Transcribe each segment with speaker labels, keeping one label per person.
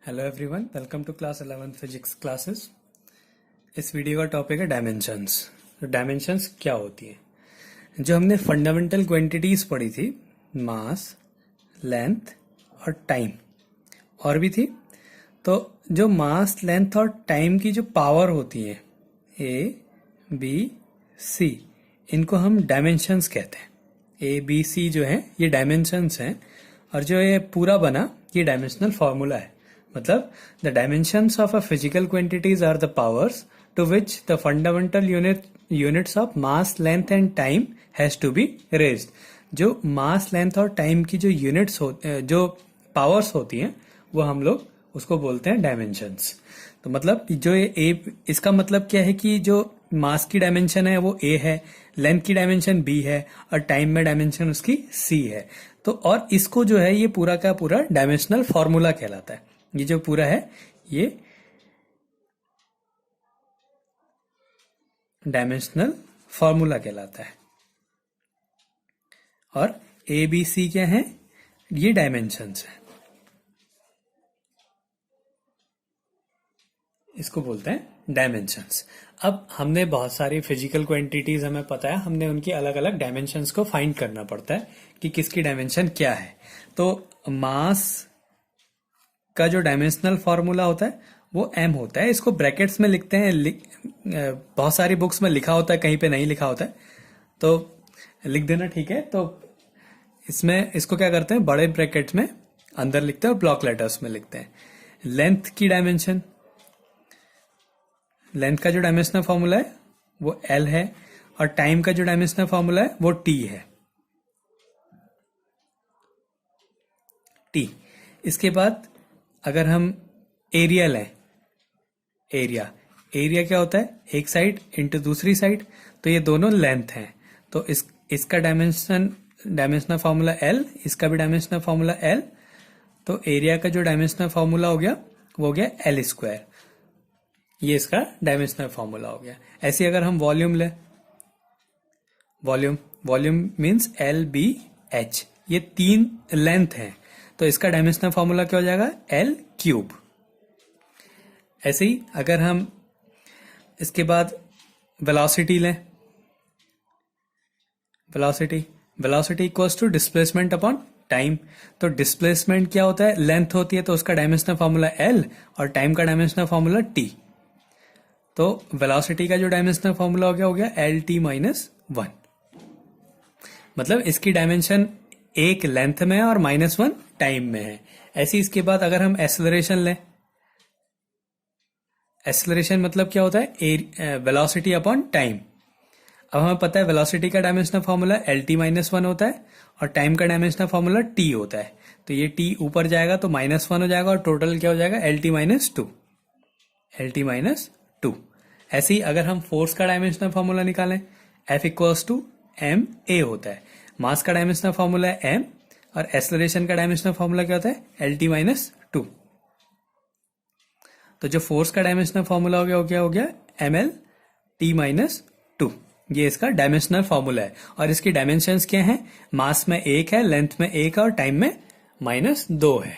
Speaker 1: Hello everyone, welcome to class 11 physics classes. इस video का topic है डायमेंशंस। तो डायमेंशंस क्या होती है? जो हमने फंडामेंटल क्वांटिटीज पढ़ी थी, मास, लेंथ और टाइम, और भी थी। तो जो मास, लेंथ और टाइम की जो पावर होती है, ए, बी, सी, इनको हम डायमेंशंस कहते हैं। ए, बी, सी जो है ये डायमेंशंस हैं, और जो ये पूरा बना ये डायमेंशनल फॉर्मूला है। मतलब the dimensions of a physical quantities are the powers to which the fundamental units of mass, length and time has to be raised. जो मास, लेंथ और टाइम की जो यूनिट्स जो पावर्स होती हैं, वो हम लोग उसको बोलते हैं डायमेंशंस। तो मतलब जो ये ए, इसका मतलब क्या है कि जो मास की डायमेंशन है वो ए है, लेंथ की डायमेंशन बी है, और टाइम में डायमेंशन उसकी सी है। तो और इसको जो है ये पूरा का पूरा डायमेंशनल फॉर्मूला कहलाता है। ये जो पूरा है ये डायमेंशनल फॉर्मूला कहलाता है। और ए, बी, सी क्या है? ये डायमेंशंस है, इसको बोलते हैं डायमेंशंस। अब हमने बहुत सारी फिजिकल क्वांटिटीज हमें पता है, हमने उनकी अलग अलग डायमेंशंस को फाइंड करना पड़ता है कि किसकी डायमेंशन क्या है। तो मास का जो डायमेंशनल फॉर्मूला होता है वो m होता है। इसको ब्रैकेट्स में लिखते हैं, बहुत सारी बुक्स में लिखा होता है, कहीं पे नहीं लिखा होता है, तो लिख देना, ठीक है। तो इसमें इसको क्या करते हैं, बड़े ब्रैकेट्स में अंदर लिखते हैं और ब्लॉक लेटर्स में लिखते हैं। लेंथ की डायमेंशन, लेंथ का जो डायमेंशनल फॉर्मूला है वो L है, और टाइम का जो डायमेंशनल फॉर्मूला है वो T है, T। इसके बाद अगर हम एरिया लें, एरिया, एरिया क्या होता है? एक साइड इंटू दूसरी साइड, तो ये दोनों लेंथ हैं। तो इसका डायमेंशनल फॉर्मूला L, इसका भी डायमेंशनल फॉर्मूला L। तो एरिया का जो डायमेंशनल फॉर्मूला हो गया वो हो गया L स्क्वायर। ये इसका डायमेंशनल फॉर्मूला हो गया। ऐसे अगर हम वॉल्यूम लें, वॉल्यूम, वॉल्यूम मीन्स LBH, ये तीन लेंथ हैं, तो इसका डायमेंशनल फॉर्मूला क्या हो जाएगा? L cube. ऐसे ही अगर हम इसके बाद वेलोसिटी लें, velocity, velocity equals to displacement upon time. तो डिस्प्लेसमेंट क्या होता है? लेंथ होती है, तो उसका डायमेंशनल फॉर्मूला L, और टाइम का डायमेंशनल फॉर्मूला T। तो वेलोसिटी का जो डायमेंशनल फॉर्मूला हो गया LT माइनस 1। मतलब इसकी डायमेंशन एक लेंथ में है और -1 टाइम में है। ऐसे इसके बाद अगर हम एक्सेलरेशन लें, एक्सेलरेशन मतलब क्या होता है? Velocity upon time. अब हमें पता है वेलोसिटी का डायमेंशनल फॉर्मूला LT माइनस 1 होता है, और टाइम का डायमेंशनल फॉर्मूला T होता है। तो ये T ऊपर जाएगा तो -1 हो जाएगा, और टोटल क्या हो जाएगा? LT minus 2, LT minus 2। ऐसे ही अगर हम फोर्स का डायमेंशनल फॉर्मूला निकालें, F इक्वल्स टू ma होता है। मास का डायमेंशनल फॉर्मूला है m, और एक्सेलरेशन का डायमेंशनल फॉर्मूला क्या होता है? LT minus 2। तो जो फोर्स का डायमेंशनल फॉर्मूला हो गया ml t माइनस 2। ये इसका डायमेंशनल फॉर्मूला है, और इसकी डायमेंशंस क्या हैं? मास में 1 है, लेंथ में 1 है, और टाइम में -2 है।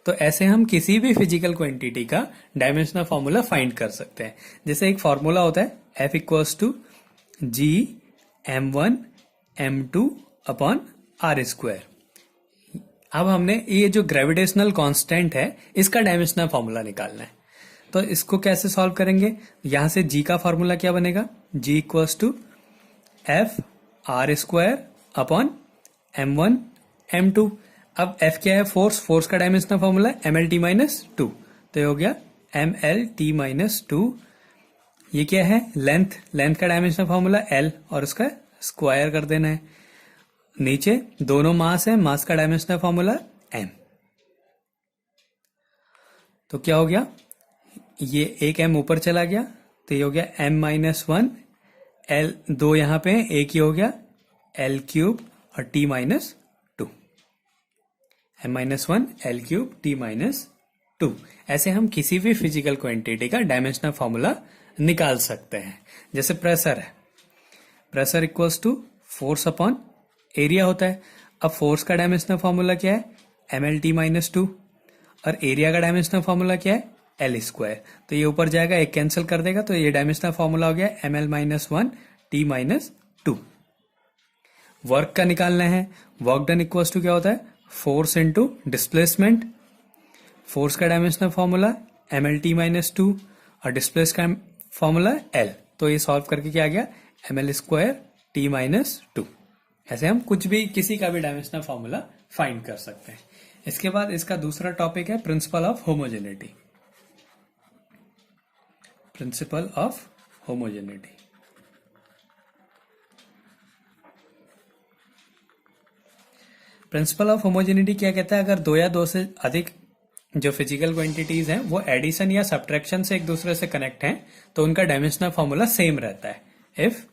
Speaker 1: तो ऐसे हम किसी भी फिजिकल क्वांटिटी का डायमेंशनल फॉर्मूला फाइंड कर सकते हैं। जैसे एक फॉर्मूला होता है F equals to G m1 m2 upon r square. अब हमने ये जो ग्रेविटेशनल कांस्टेंट है इसका डायमेंशनल फॉर्मूला निकालना है। तो इसको कैसे सॉल्व करेंगे? यहां से G का फॉर्मूला क्या बनेगा? G equals to F r square upon m1 m2। अब F क्या है? फोर्स, फोर्स का डायमेंशनल फॉर्मूला है MLT माइनस 2। तो ये हो गया MLT माइनस 2। ये क्या है? लेंथ, लेंथ का डायमेंशनल फॉर्मूला L, और उसका स्क्वायर कर देना है। नीचे दोनों मास है, मास का डायमेंशनल फॉर्मूला M। तो क्या हो गया? ये एक m ऊपर चला गया, तो ये हो गया m माइनस 1, L, दो यहां पे है, एक ही हो गया L क्यूब और T minus 2, m minus 1 L cube T minus 2। ऐसे हम किसी भी फिजिकल क्वांटिटी का डायमेंशनल फॉर्मूला निकाल सकते हैं। जैसे प्रेशर है, pressure equals to force upon area होता है। अब फोर्स का डायमेंशनल फॉर्मूला क्या है? MLT minus 2। और एरिया का डायमेंशनल फॉर्मूला क्या है, एल स्क्वायर। तो ये ऊपर जाएगा, एक कैंसिल कर देगा, तो ये डायमेंशनल फॉर्मूला हो गया ml-1 t-2। वर्क का निकालना है, वर्क डन इक्वल्स टू क्या होता है, फोर्स इनटू डिस्प्लेसमेंट। फोर्स का डायमेंशनल फॉर्मूला ml-t-2 और डिस्प्लेस का फॉर्मूला एल। तो ये सॉल्व करके क्या आ गया, ml² t-2। ऐसे हम कुछ भी, किसी का भी डायमेंशनल फॉर्मूला फाइंड कर सकते हैं। इसके बाद इसका दूसरा टॉपिक है principle of homogeneity. Principle of homogeneity. Principle of homogeneity क्या कहता है, अगर दो या दो से अधिक जो फिजिकल क्वांटिटीज हैं वो एडिशन या सब्ट्रैक्शन से एक दूसरे से कनेक्ट हैं तो उनका डायमेंशनल फॉर्मूला सेम रहता है। If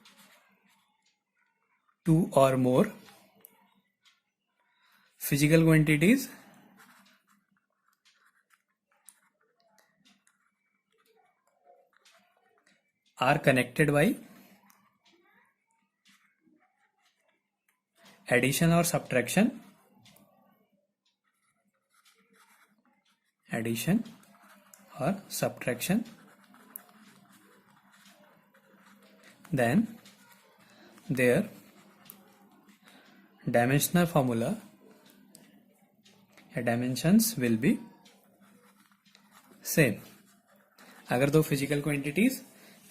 Speaker 1: 2 or more physical quantities are connected by addition or subtraction, addition or subtraction, then their dimensional formula या dimensions will be same। अगर दो फिजिकल क्वांटिटीज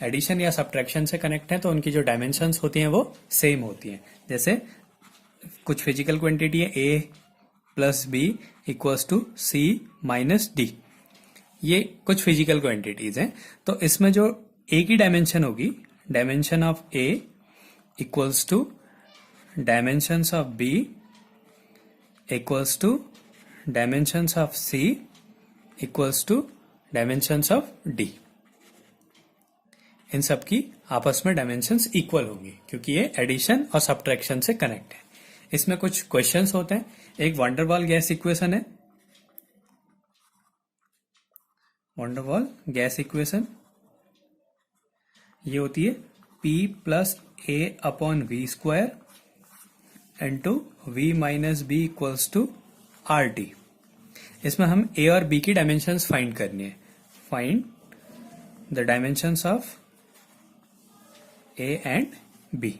Speaker 1: एडिशन या सब्ट्रैक्शन से कनेक्ट हैं तो उनकी जो डायमेंशंस होती हैं वो सेम होती हैं। जैसे कुछ फिजिकल क्वांटिटी है a plus B equals to C minus D, ये कुछ फिजिकल क्वांटिटीज हैं। तो इसमें जो a की डायमेंशन होगी, dimension of a equals to dimensions of B equals to dimensions of C equals to dimensions of D। इन सब की आपस में डायमेंशंस इक्वल होंगी क्योंकि ये एडिशन और सब्ट्रैक्शन से कनेक्ट है। इसमें कुछ क्वेश्चंस होते हैं। एक वंडरवॉल गैस इक्वेशन है, वंडरवॉल गैस इक्वेशन ये होती है P plus A upon V square into V minus B equals to R T. इसमें हम ए और बी की डायमेंशंस फाइंड करनी है। Find the dimensions of A and B.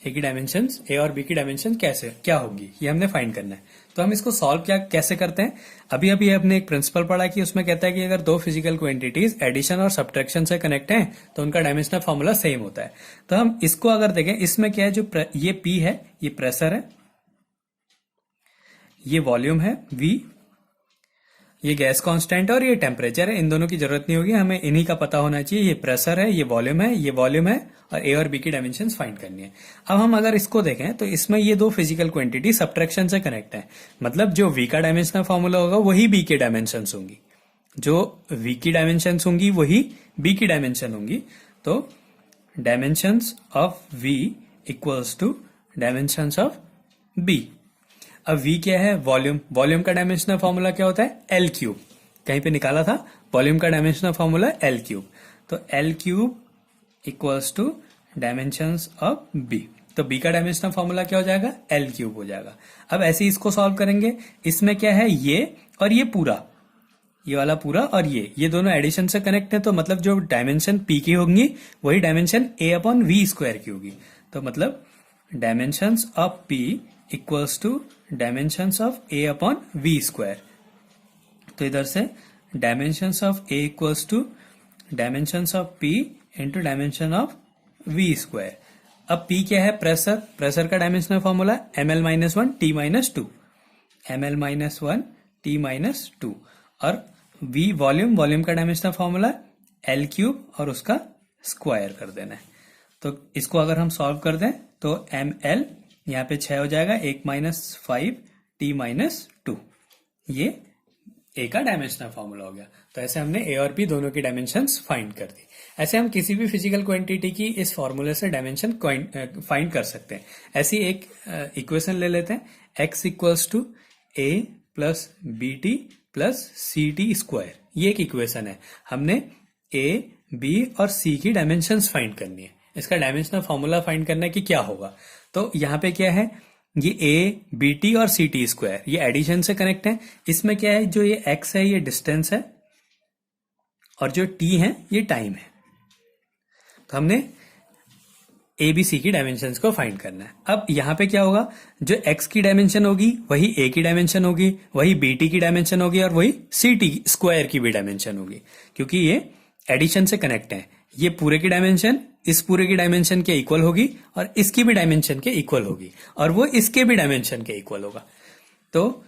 Speaker 1: A की डायमेंशंस, ए और बी की डायमेंशन कैसे क्या होगी ये हमने फाइंड करना है। तो हम इसको सॉल्व कैसे करते हैं, अभी अभी हमने एक प्रिंसिपल पढ़ा कि उसमें कहता है कि अगर दो फिजिकल क्वांटिटीज एडिशन और सब्ट्रैक्शन से कनेक्ट हैं तो उनका डायमेंशनल फॉर्मूला सेम होता है। तो हम इसको अगर देखें, इसमें क्या है, जो ये पी है ये प्रेशर है, ये वॉल्यूम है V, ये गैस कांस्टेंट है और ये टेम्परेचर है। इन दोनों की जरूरत नहीं होगी, हमें इन्हीं का पता होना चाहिए। ये प्रेशर है, ये वॉल्यूम है, ये वॉल्यूम है और ए और बी की डायमेंशंस फाइंड करनी है। अब हम अगर इसको देखें तो इसमें ये दो फिजिकल क्वांटिटी सब्ट्रैक्शन से कनेक्ट है, मतलब जो V का डायमेंशनल फॉर्मूला होगा वही B की डायमेंशंस होंगी, जो V की डायमेंशंस होंगी वही B की डायमेंशन होंगी। तो dimensions of V equals to dimensions of B। अब V क्या है, वॉल्यूम। वॉल्यूम का डायमेंशनल फॉर्मूला क्या होता है, L क्यूब। कहीं पे निकाला था वॉल्यूम का डायमेंशनल फॉर्मूला L क्यूब। तो L cube equals to dimensions of B। तो B का डायमेंशनल फॉर्मूला क्या हो जाएगा, L क्यूब हो जाएगा। अब ऐसे इसको सॉल्व करेंगे, इसमें क्या है, ये और ये पूरा, ये वाला पूरा और ये दोनों एडिशन से कनेक्ट है, तो मतलब जो डायमेंशन P की होंगी वही dimension A upon V square की होगी। तो मतलब dimensions of P equals to dimensions of A upon V square. तो इधर से dimensions of A equals to dimensions of P into dimension of V square. अब P क्या है, प्रेशर। प्रेशर का dimensional formula ml-1 t-2, ml-1 t-2 और V volume. Volume का dimensional formula L cube और उसका स्क्वायर कर देना है। तो इसको अगर हम सॉल्व कर दें तो ml यहाँ पे 6 हो जाएगा, 1-5 t-2, ये ए का डायमेंशनल फॉर्मूला हो गया। तो ऐसे हमने ए और बी दोनों की डायमेंशंस फाइंड कर दी। ऐसे हम किसी भी फिजिकल क्वांटिटी की इस फॉर्मूले से डायमेंशन फाइंड कर सकते हैं। ऐसी एक इक्वेशन ले लेते हैं, x equals to A plus B T plus C T square. ये एक इक्वेशन है। हमने ए बी और सी की डायमेंशंस फाइंड करनी है। इसका डायमेंशनल फॉर्मूला फाइंड करना है कि क्या होगा। तो यहाँ पे क्या है, ये ए बी टी और सी टी स्क्वायर ये एडिशन से कनेक्ट है। इसमें क्या है, जो ये एक्स है ये डिस्टेंस है और जो टी है ये टाइम है। तो हमने ए बी सी की डायमेंशंस को फाइंड करना है। अब यहां पे क्या होगा, जो एक्स की डायमेंशन होगी वही ए की डायमेंशन होगी, वही बी टी की डायमेंशन होगी और वही सी टी स्क्वायर की भी डायमेंशन होगी, क्योंकि ये एडिशन से कनेक्ट है। ये पूरे की डायमेंशन इस पूरे की डायमेंशन के इक्वल होगी और इसकी भी डायमेंशन के इक्वल होगी और वो इसके भी डायमेंशन के इक्वल होगा। तो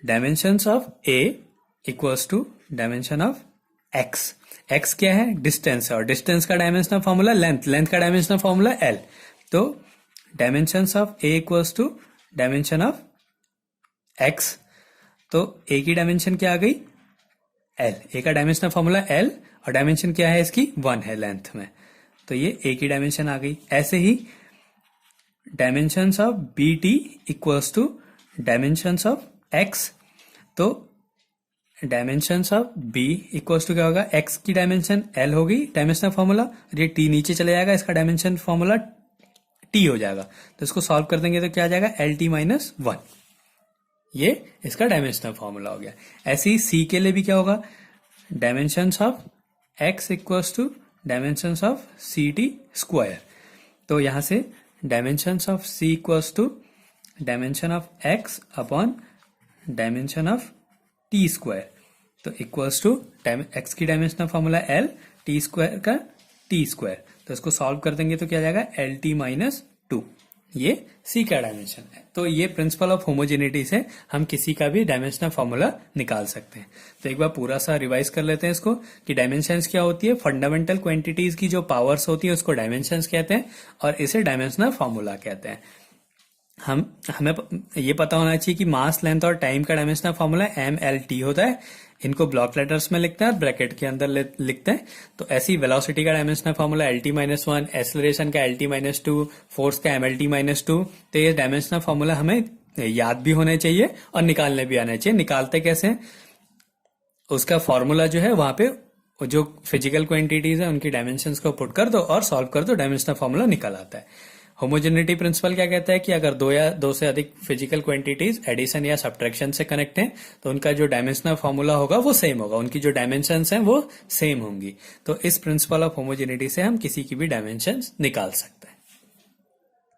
Speaker 1: dimensions of A equals to dimension of X. X क्या है, डिस्टेंस है और डिस्टेंस का डायमेंशनल फॉर्मूला लेंथ, लेंथ का डायमेंशनल फॉर्मूला एल। तो dimensions of A equals to dimension of X. तो ए की डायमेंशन क्या आ गई, एल। ए का डायमेंशनल फॉर्मूला एल और डायमेंशन क्या है इसकी 1 है लेंथ में, तो ये ए की डायमेंशन आ गई। ऐसे ही dimensions of B T equals to dimensions of X. तो dimensions of B equals to क्या होगा, एक्स की डायमेंशन एल होगी डायमेंशनल फॉर्मूला, और ये टी नीचे चले जाएगा, इसका डायमेंशन फॉर्मूला टी हो जाएगा। तो इसको सॉल्व कर देंगे तो क्या आ जाएगा, एल टी माइनस 1। ये इसका डायमेंशनल फॉर्मूला हो गया। ऐसे ही सी के लिए भी क्या होगा, dimensions of X equals to dimensions of C T square. तो यहां से dimensions of C equals to dimension of X upon dimension of T square. तो इक्वल्स टू एक्स की dimensional formula L, T square का T square. तो इसको solve कर देंगे तो क्या आ जाएगा, एल टी माइनस 2। ये सी का डायमेंशन है। तो ये प्रिंसिपल ऑफ होमोजेनिटी से हम किसी का भी डायमेंशनल फॉर्मूला निकाल सकते हैं। तो एक बार पूरा सा रिवाइज कर लेते हैं इसको कि डायमेंशंस क्या होती है। फंडामेंटल क्वांटिटीज की जो पावर्स होती है उसको डायमेंशंस कहते हैं और इसे डायमेंशनल फॉर्मूला कहते हैं। हमें ये पता होना चाहिए कि मास, लेंथ और टाइम का डायमेंशनल फॉर्मूला MLT होता है। इनको ब्लॉक लेटर्स में लिखते हैं और ब्रैकेट के अंदर लिखते हैं। तो ऐसी वेलोसिटी का डायमेंशनल फॉर्मूला LT-1, एक्सेलरेशन का LT-2, फोर्स का MLT-2। तो ये डायमेंशनल फॉर्मूला हमें याद भी होने चाहिए और निकालने भी आने चाहिए। निकालते कैसे, उसका फॉर्मूला जो है वहां पे जो फिजिकल क्वांटिटीज है उनकी डायमेंशंस को पुट कर दो और सॉल्व कर दो, डायमेंशनल फॉर्मूला निकल आता है। होमोजेनिटी प्रिंसिपल क्या कहता है कि अगर दो या दो से अधिक फिजिकल क्वांटिटीज एडिशन या सब्ट्रैक्शन से कनेक्ट हैं तो उनका जो डायमेंशनल फॉर्मूला होगा वो सेम होगा, उनकी जो डायमेंशंस हैं वो सेम होंगी। तो इस प्रिंसिपल ऑफ होमोजेनिटी से हम किसी की भी डायमेंशंस निकाल सकते हैं।